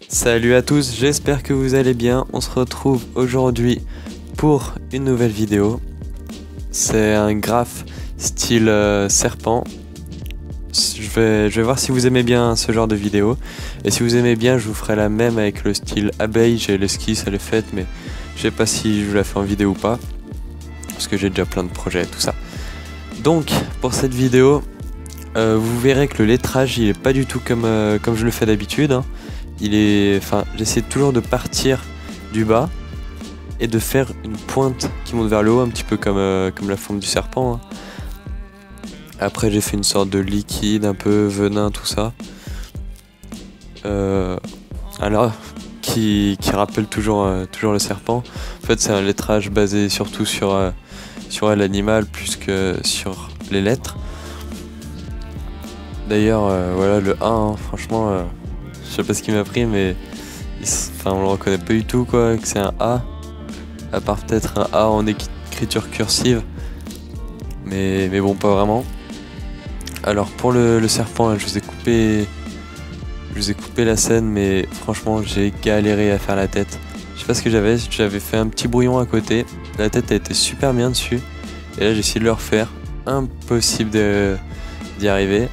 Salut à tous, j'espère que vous allez bien. On se retrouve aujourd'hui pour une nouvelle vidéo. C'est un graphe style serpent. Je vais voir si vous aimez bien ce genre de vidéo. Et si vous aimez bien, je vous ferai la même avec le style abeille. J'ai l'esquisse, elle est faite, mais je sais pas si je vous la fais en vidéo ou pas. Parce que j'ai déjà plein de projets et tout ça. Donc, pour cette vidéo, vous verrez que le lettrage, il est pas du tout comme je le fais d'habitude, hein. J'essaie toujours de partir du bas et de faire une pointe qui monte vers le haut, un petit peu comme la forme du serpent, hein. Après j'ai fait une sorte de liquide, un peu venin, tout ça. Alors, qui rappelle toujours le serpent. En fait, c'est un lettrage basé surtout sur l'animal plus que sur les lettres. D'ailleurs, voilà le 1, hein, franchement... je sais pas ce qu'il m'a pris, mais on le reconnaît pas du tout, quoi, que c'est un A, à part peut-être un A en écriture cursive, mais bon, pas vraiment. Alors pour le serpent, là, je vous ai coupé la scène, mais franchement j'ai galéré à faire la tête. Je sais pas ce que j'avais fait un petit brouillon à côté, la tête a été super bien dessus, et là j'ai essayé de le refaire, impossible d'y arriver.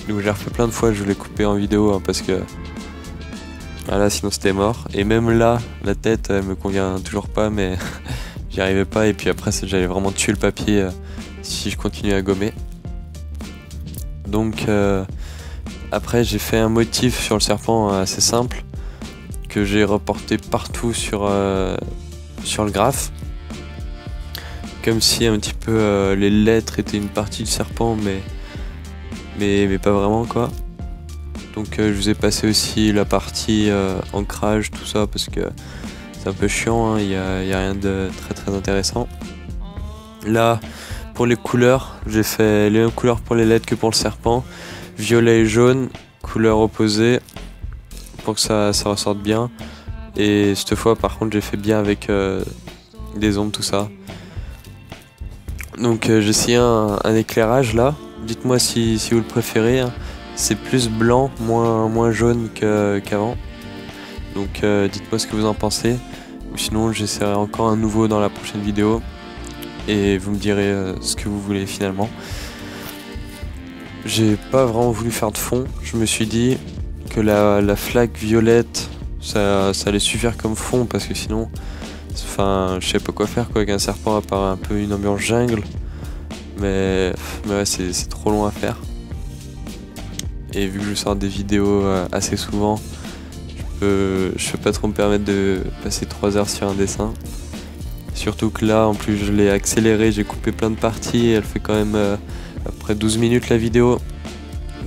Donc j'ai refait plein de fois, je l'ai coupé en vidéo, hein, parce que voilà, sinon c'était mort. Et même là, la tête elle me convient toujours pas, mais j'y arrivais pas. Et puis après, j'allais vraiment tuer le papier si je continuais à gommer. Donc après, j'ai fait un motif sur le serpent assez simple que j'ai reporté partout sur le graphe. Comme si un petit peu les lettres étaient une partie du serpent, mais pas vraiment, quoi. Donc je vous ai passé aussi la partie ancrage, tout ça, parce que c'est un peu chiant, hein, y a rien de très intéressant. Là, pour les couleurs, j'ai fait les mêmes couleurs pour les lettres que pour le serpent. Violet et jaune, couleurs opposées, pour que ça ressorte bien. Et cette fois, par contre, j'ai fait bien avec des ombres, tout ça. Donc j'ai essayé un éclairage là. Dites-moi si vous le préférez, hein. C'est plus blanc, moins jaune qu'avant. Donc dites-moi ce que vous en pensez. Ou sinon j'essaierai encore un nouveau dans la prochaine vidéo. Et vous me direz ce que vous voulez finalement. J'ai pas vraiment voulu faire de fond. Je me suis dit que la flaque violette, ça allait suffire comme fond. Parce que sinon, je sais pas quoi faire, quoi, avec un serpent à part un peu une ambiance jungle. Mais ouais, c'est trop long à faire. Et vu que je sors des vidéos assez souvent, je peux pas trop me permettre de passer 3 heures sur un dessin. Surtout que là, en plus, je l'ai accéléré, j'ai coupé plein de parties et elle fait quand même à peu près 12 minutes la vidéo.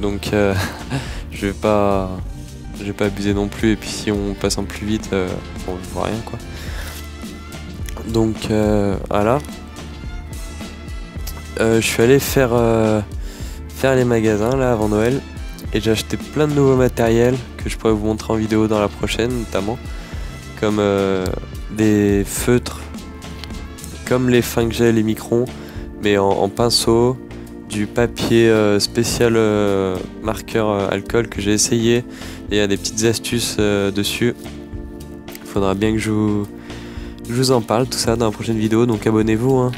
Donc je vais pas abuser non plus. Et puis si on passe en plus vite, on voit rien, quoi. Donc voilà. Je suis allé faire les magasins là avant Noël. Et j'ai acheté plein de nouveaux matériels que je pourrais vous montrer en vidéo dans la prochaine, notamment comme des feutres, comme les fins que j'ai, les microns, mais en pinceau, du papier spécial marqueur alcool que j'ai essayé, et il y a des petites astuces dessus. Il faudra bien que je vous en parle, tout ça dans la prochaine vidéo, donc abonnez-vous, hein,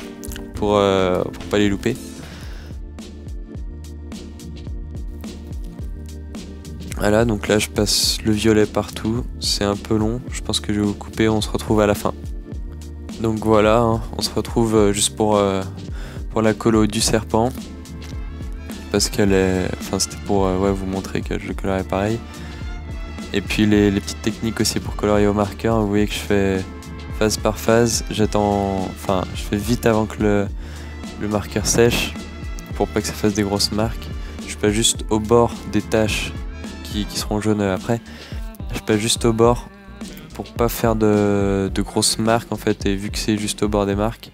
pour pas les louper. Voilà, donc là je passe le violet partout, c'est un peu long, je pense que je vais vous couper, on se retrouve à la fin. Donc voilà, hein, on se retrouve juste pour la colo du serpent, parce qu'elle est... c'était pour vous montrer que je colorais pareil. Et puis les petites techniques aussi pour colorier au marqueur, vous voyez que je fais phase par phase, je fais vite avant que le marqueur sèche, pour pas que ça fasse des grosses marques. Je passe juste au bord des taches qui seront jaunes après. Je passe juste au bord pour pas faire de grosses marques en fait, et vu que c'est juste au bord des marques,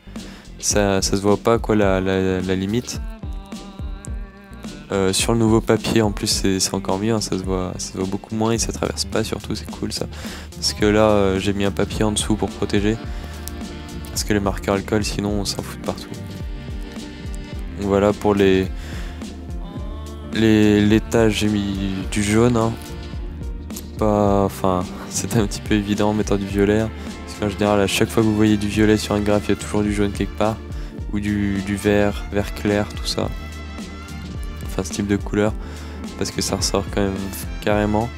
ça se voit pas, quoi, la limite. Sur le nouveau papier en plus c'est encore mieux, hein, ça se voit beaucoup moins et ça traverse pas, surtout c'est cool ça. Parce que là j'ai mis un papier en dessous pour protéger. Parce que les marqueurs alcool sinon on s'en fout de partout. Donc voilà pour les tâches, j'ai mis du jaune, hein. Enfin c'était un petit peu évident en mettant du violet, hein. Parce qu'en général à chaque fois que vous voyez du violet sur un graphe il y a toujours du jaune quelque part. Ou du vert clair, tout ça. Enfin ce type de couleur. Parce que ça ressort quand même carrément.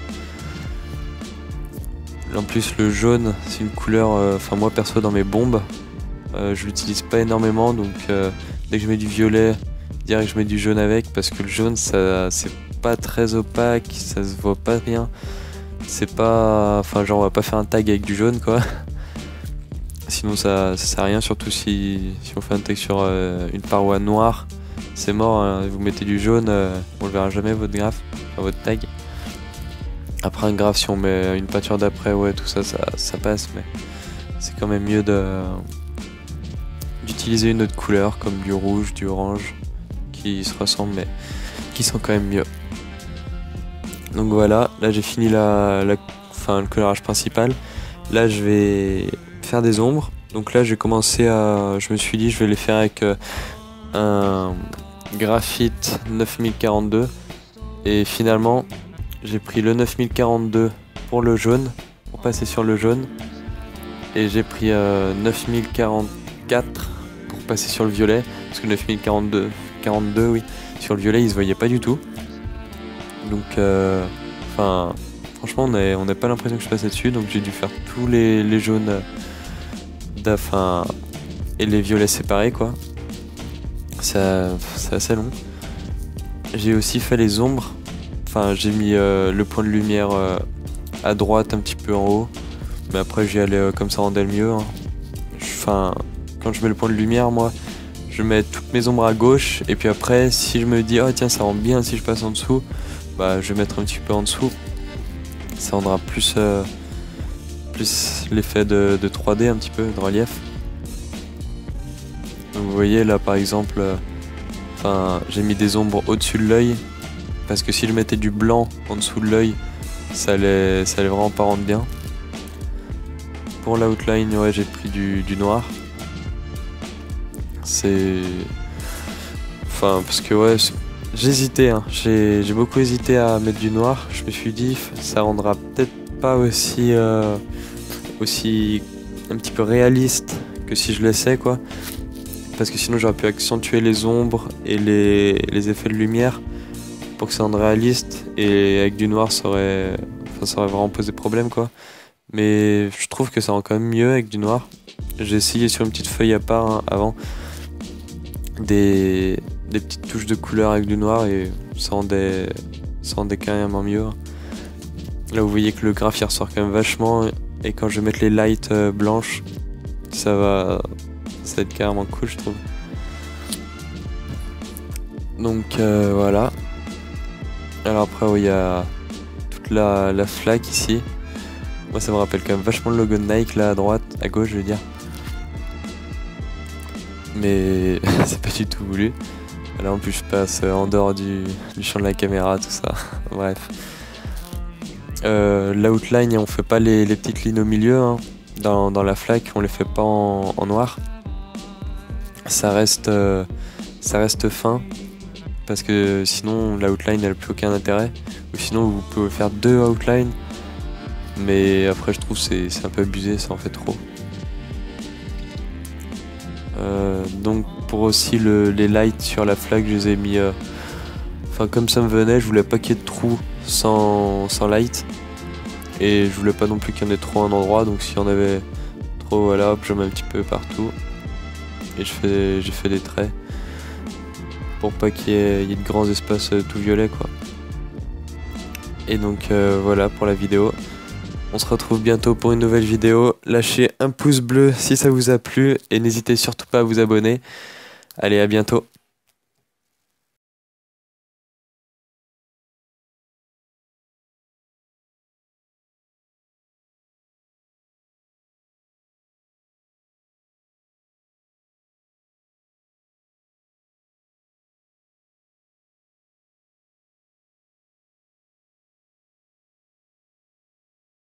En plus le jaune c'est une couleur, enfin moi perso dans mes bombes, je l'utilise pas énormément, donc dès que je mets du violet, direct je mets du jaune avec, parce que le jaune ça c'est pas très opaque, ça se voit pas bien. C'est pas, enfin genre on va pas faire un tag avec du jaune quoi. Sinon ça sert à rien, surtout si on fait un tag sur une paroi noire, c'est mort, hein. Vous mettez du jaune, on le verra jamais votre graphe, enfin, votre tag. Après un graphe, si on met une peinture d'après, ouais tout ça, ça passe, mais c'est quand même mieux d'utiliser une autre couleur comme du rouge, du orange, qui se ressemblent mais qui sont quand même mieux. Donc voilà, là j'ai fini le colorage principal. Là je vais faire des ombres. Donc là j'ai commencé je me suis dit je vais les faire avec un graphite 9042. Et finalement j'ai pris le 9042 pour le jaune, pour passer sur le jaune. Et j'ai pris 9044 pour passer sur le violet. Parce que 9042, oui, sur le violet il se voyait pas du tout. Donc franchement on n'a pas l'impression que je passais dessus. Donc j'ai dû faire tous les jaunes et les violets séparés quoi. C'est assez long. J'ai aussi fait les ombres. Enfin j'ai mis le point de lumière à droite un petit peu en haut. Mais après j'y allais comme ça rendait le mieux, hein. Quand je mets le point de lumière moi je mets toutes mes ombres à gauche. Et puis après si je me dis oh tiens ça rend bien si je passe en dessous, bah je vais mettre un petit peu en dessous. Ça rendra plus l'effet de 3D un petit peu, de relief. Donc vous voyez là par exemple, j'ai mis des ombres au-dessus de l'œil. Parce que si je mettais du blanc en dessous de l'œil, ça allait vraiment pas rendre bien. Pour l'outline, ouais, j'ai pris du noir. Parce que ouais, j'hésitais, hein. J'ai beaucoup hésité à mettre du noir. Je me suis dit, ça rendra peut-être pas aussi un petit peu réaliste que si je laissais quoi. Parce que sinon j'aurais pu accentuer les ombres et les effets de lumière pour que ça rende réaliste, et avec du noir ça aurait vraiment posé problème quoi. Mais je trouve que ça rend quand même mieux avec du noir. J'ai essayé sur une petite feuille à part, hein, avant des petites touches de couleur avec du noir et ça rendait carrément mieux. Là vous voyez que le graphe il ressort quand même vachement, et quand je vais mettre les lights blanches, ça va être carrément cool je trouve. Donc voilà. Alors après il y a toute la flaque ici. Moi ça me rappelle quand même vachement le logo de Nike là à gauche je veux dire. Mais c'est pas du tout voulu. Là en plus je passe en dehors du champ de la caméra, tout ça. Bref. L'outline on fait pas les petites lignes au milieu, hein. Dans la flaque on les fait pas en noir. Ça reste fin. Parce que sinon l'outline elle n'a plus aucun intérêt. Ou sinon vous pouvez faire deux outlines. Mais après je trouve c'est un peu abusé, ça en fait trop. Donc pour aussi les lights sur la flaque je les ai mis comme ça me venait, je voulais pas qu'il y ait de trous sans light. Et je voulais pas non plus qu'il y en ait trop à un endroit, donc s'il y en avait trop, voilà, hop, je mets un petit peu partout. Et j'ai fait des traits pour pas qu'il y ait de grands espaces tout violets quoi. Et donc voilà pour la vidéo. On se retrouve bientôt pour une nouvelle vidéo. Lâchez un pouce bleu si ça vous a plu et n'hésitez surtout pas à vous abonner. Allez, à bientôt.